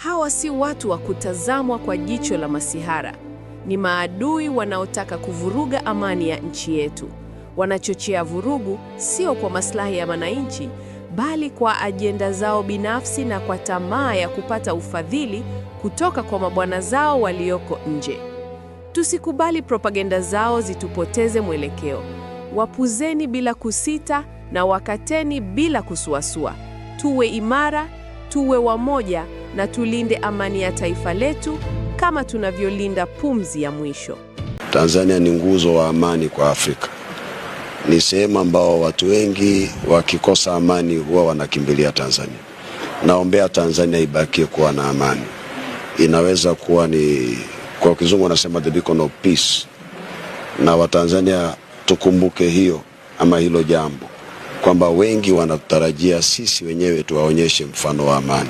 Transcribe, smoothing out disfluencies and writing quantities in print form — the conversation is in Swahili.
Hawa si watu wa kutazamwa kwa jicho la masihara. Ni maadui wanaotaka kuvuruga amani ya nchi yetu. Wanachochea vurugu sio kwa maslahi ya wananchi, bali kwa ajenda zao binafsi na kwa tamaa ya kupata ufadhili kutoka kwa mabwana zao walioko nje. Tusikubali propaganda zao zitupoteze mwelekeo. Wapuzeni bila kusita na wakateni bila kusuasua. Tuwe imara, tuwe wamoja na tulinde amani ya taifa letu kama tunavyolinda pumzi ya mwisho. Tanzania ni nguzo wa amani kwa Afrika. Ni sehemu ambao watu wengi wakikosa amani huwa wanakimbilia Tanzania. Naombea Tanzania ibakie kuwa na amani. Inaweza kuwa ni, kwa kizungu wanasema the beacon of peace. Na Watanzania tukumbuke hiyo ama hilo jambo, kwamba wengi wanatarajia sisi wenyewe tuwaonyeshe mfano wa amani.